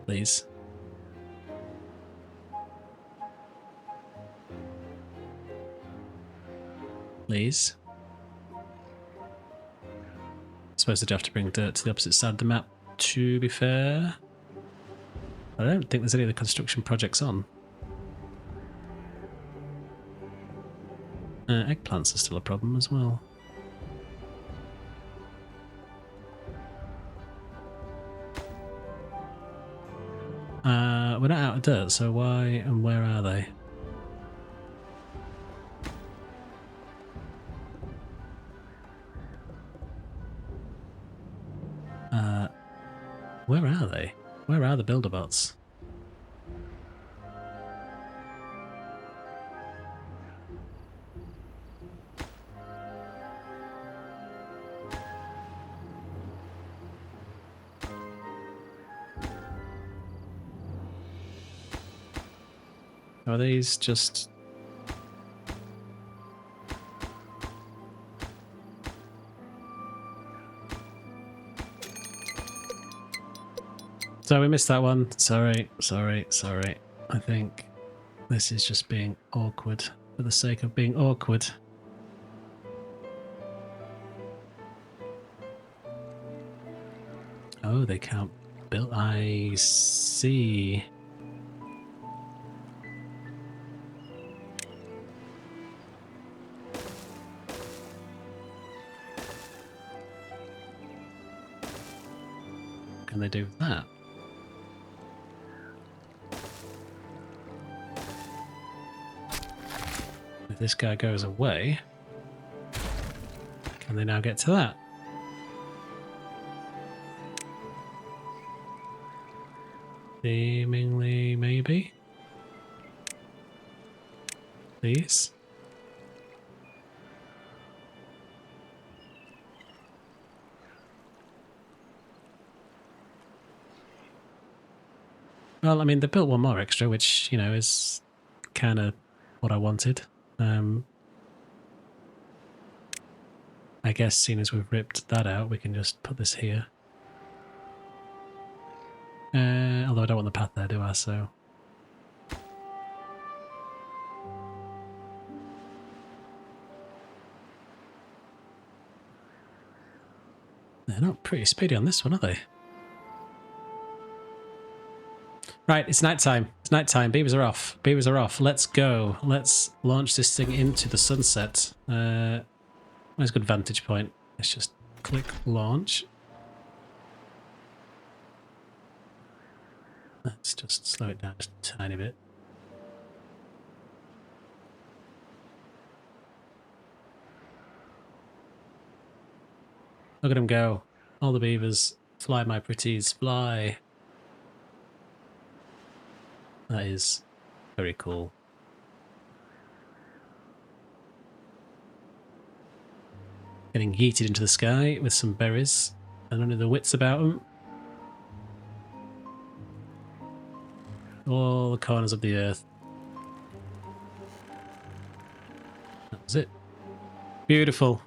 Please. Please. I suppose I'd have to bring dirt to the opposite side of the map, to be fair. I don't think there's any other construction projects on. Eggplants are still a problem as well. We're not out of dirt, so why and where are they? Where are they? Where are the builder bots? Are these just... So we missed that one. Sorry. I think this is just being awkward for the sake of being awkward. Oh, they can't build... I see. Can they do that? If this guy goes away, can they now get to that? Seemingly, maybe. Please. Well, I mean, they built one more extra, which, you know, is kind of what I wanted. I guess, seeing as we've ripped that out, we can just put this here. Although I don't want the path there, do I? So they're not pretty speedy on this one, are they? Right, it's night time. It's night time. Beavers are off. Beavers are off. Let's go. Let's launch this thing into the sunset. Where's a good vantage point? Let's just click launch. Let's just slow it down just a tiny bit. Look at them go. All the beavers. Fly, my pretties, fly. That is very cool. Getting yeeted into the sky with some berries and none of the wits about them. All the corners of the earth. That was it. Beautiful.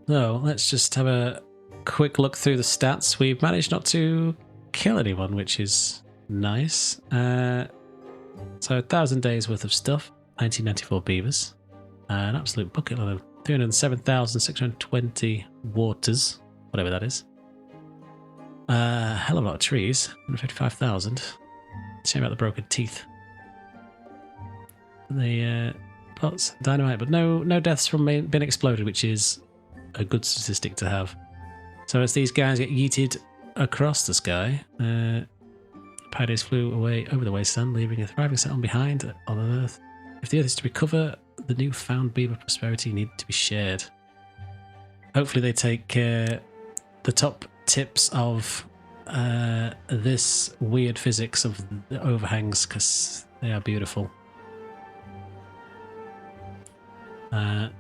So let's just have a quick look through the stats. We've managed not to kill anyone, which is nice. So 1,000 days worth of stuff, 1994 beavers, an absolute bucket load of 307,620 waters, whatever that is. Hell of a lot of trees, 155,000. Shame about the broken teeth. The pots, dynamite, but no deaths from being exploded, which is a good statistic to have. So as these guys get yeeted across the sky, pioneers flew away over the wasteland, leaving a thriving settlement behind on Earth. If the Earth is to recover, the newfound beaver prosperity needed to be shared. Hopefully they take the top tips of this weird physics of the overhangs, because they are beautiful.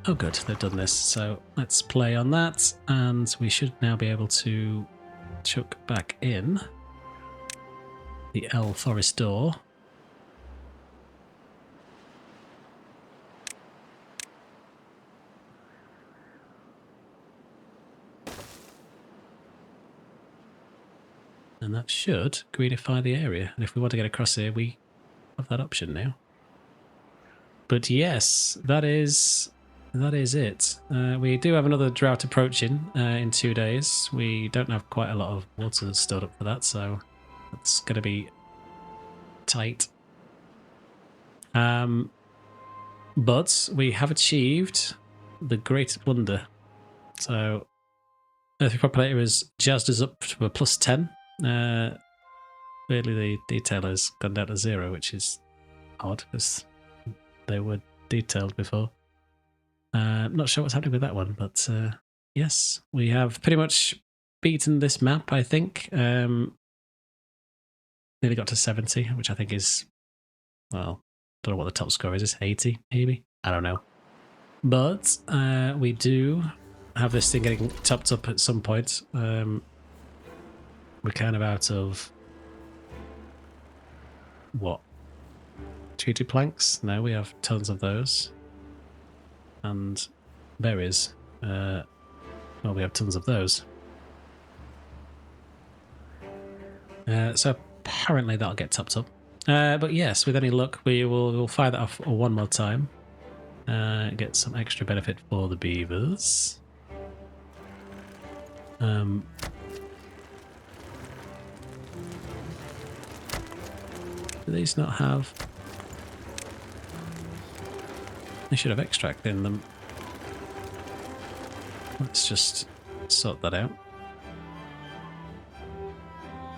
Oh good, they've done this, so let's play on that, and we should now be able to chuck back in the L forest door. And that should greenify the area, and if we want to get across here we have that option now. But yes, that is it. We do have another drought approaching in 2 days. We don't have quite a lot of water stored up for that, so that's going to be tight. But we have achieved the great wonder. So Earth Repopulator has jazzed us up to a +10. Weirdly, the detail has gone down to 0, which is odd because they were detailed before. Not sure what's happening with that one, but yes, we have pretty much beaten this map, I think. Nearly got to 70, which I think is, well, don't know what the top score is. It's 80, maybe? I don't know. But we do have this thing getting topped up at some point. We're kind of out of, what? Treated planks? No, we have tons of those. And berries. Well, we have tons of those. So apparently that'll get topped up. But yes, with any luck, we'll fire that off one more time. Get some extra benefit for the beavers. Do these not have... They should have extract in them. Let's just sort that out.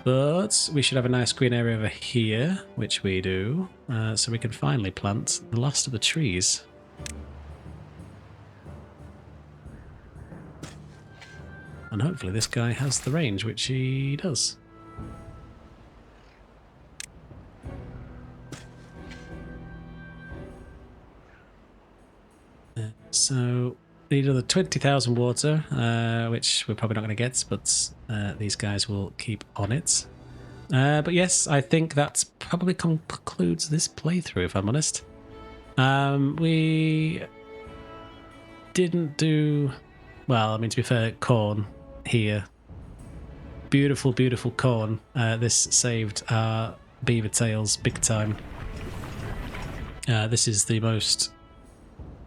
But we should have a nice green area over here, which we do. So we can finally plant the last of the trees. And hopefully this guy has the range, which he does. So need another 20,000 water, which we're probably not going to get, but these guys will keep on it. But yes, I think that probably concludes this playthrough, if I'm honest. We didn't do well. I mean, to be fair, corn here, beautiful, beautiful corn. This saved our beaver tails big time. This is the most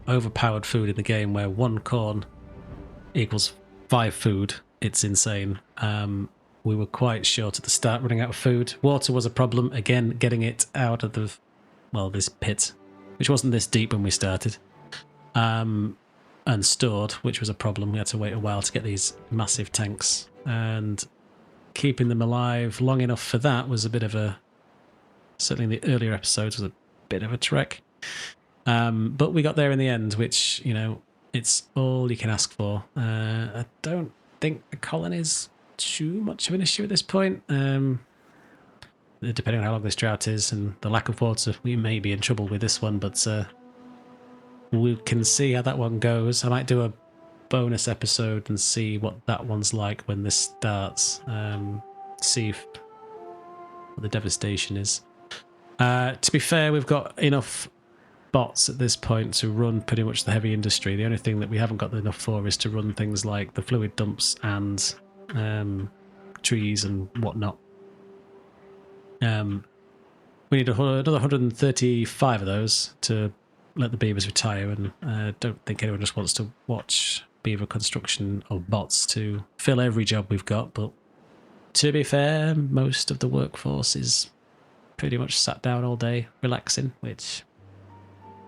overpowered food in the game, where 1 corn equals 5 food. It's insane. We were quite short at the start, running out of food. Water was a problem. Again, getting it out of the, well, this pit, which wasn't this deep when we started. And stored, which was a problem. We had to wait a while to get these massive tanks. And keeping them alive long enough for that was a bit of a, certainly in the earlier episodes, was a bit of a trek. But we got there in the end, which, you know, it's all you can ask for. I don't think the colony's too much of an issue at this point. Depending on how long this drought is and the lack of water, we may be in trouble with this one, but we can see how that one goes. I might do a bonus episode and see what that one's like when this starts. See what the devastation is. To be fair, we've got enough bots at this point to run pretty much the heavy industry. The only thing that we haven't got enough for is to run things like the fluid dumps and trees and whatnot. We need another 135 of those to let the beavers retire, and I don't think anyone just wants to watch beaver construction of bots to fill every job we've got. But to be fair, most of the workforce is pretty much sat down all day relaxing, which,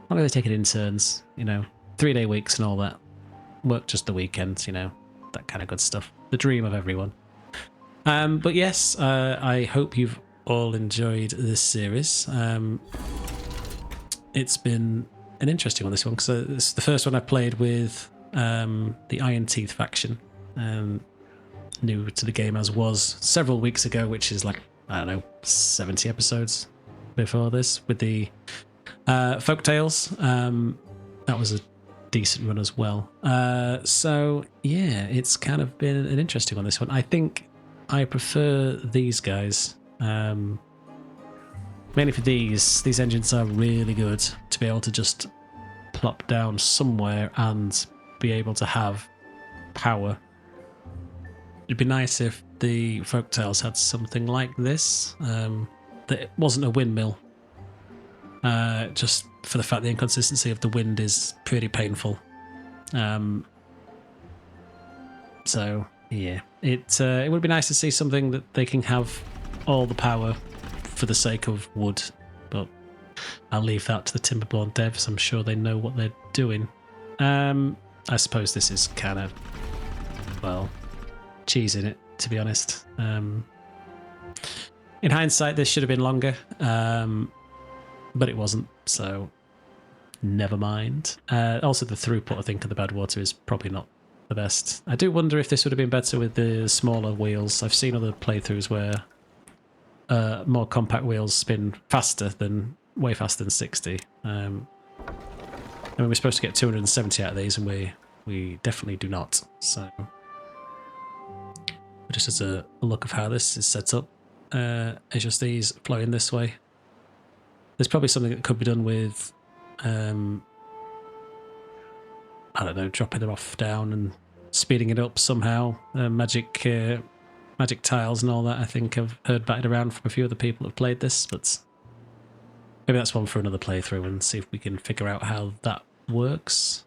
as long as they take it in turns, you know, 3-day weeks and all that, work just the weekends, you know, that kind of good stuff. The dream of everyone. But yes, I hope you've all enjoyed this series. It's been an interesting one, this one, because it's the first one I played with the Ironteeth faction. New to the game as was several weeks ago, which is like, I don't know, 70 episodes before this, with the Folktales. That was a decent run as well. So yeah, it's kind of been an interesting one, this one. I think I prefer these guys. Mainly for these engines are really good to be able to just plop down somewhere and be able to have power. It'd be nice if the Folktales had something like this, that it wasn't a windmill. Just for the fact the inconsistency of the wind is pretty painful. So yeah, it would be nice to see something that they can have all the power for the sake of wood, but I'll leave that to the Timberborn devs. I'm sure they know what they're doing. I suppose this is kind of, well, cheesing it, to be honest. In hindsight, this should have been longer, but it wasn't, so never mind. Also, the throughput, I think, of the Badwater is probably not the best. I do wonder if this would have been better with the smaller wheels. I've seen other playthroughs where more compact wheels spin faster than, way faster than 60. I mean, we're supposed to get 270 out of these, and we definitely do not. So, just as a look of how this is set up, it's just these flowing this way. There's probably something that could be done with, I don't know, dropping them off down and speeding it up somehow. Magic tiles and all that, I think I've heard batted around from a few other people who've played this, but maybe that's one for another playthrough and see if we can figure out how that works.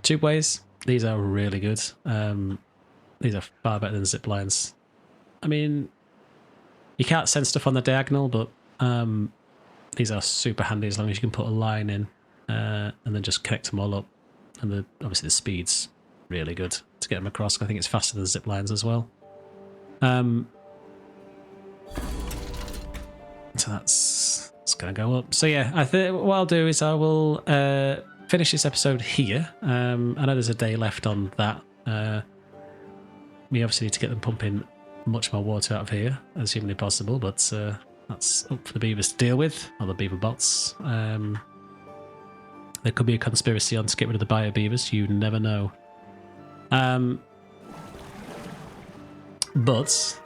Tube ways, these are really good. These are far better than zip lines. I mean, you can't send stuff on the diagonal, but these are super handy as long as you can put a line in and then just connect them all up. And obviously the speed's really good to get them across. I think it's faster than zip lines as well. So that's going to go up. So yeah, I think what I'll do is I will finish this episode here. I know there's a day left on that. We obviously need to get them pumping much more water out of here as humanly possible, but that's up for the beavers to deal with, or the beaver bots. There could be a conspiracy on to get rid of the biobeavers, you never know. But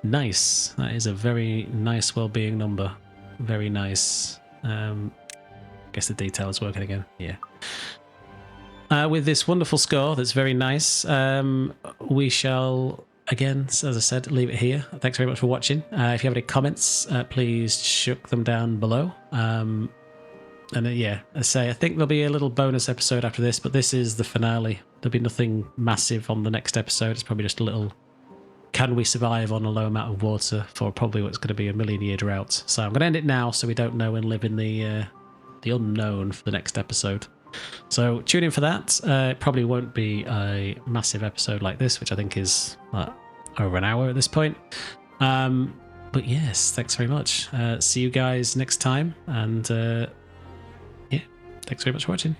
nice. That is a very nice well-being number. Very nice. Guess the detail is working again. Yeah. with this wonderful score that's very nice, we shall, again, as I said, leave it here. Thanks very much for watching. If you have any comments, please chuck them down below. And yeah, I think there'll be a little bonus episode after this, but this is the finale. There'll be nothing massive on the next episode. It's probably just a little, can we survive on a low amount of water for probably what's going to be a 1,000,000-year drought. So I'm going to end it now so we don't know and live in the unknown for the next episode. So tune in for that. It probably won't be a massive episode like this, which I think is over an hour at this point. But yes, thanks very much. See you guys next time. And yeah, thanks very much for watching.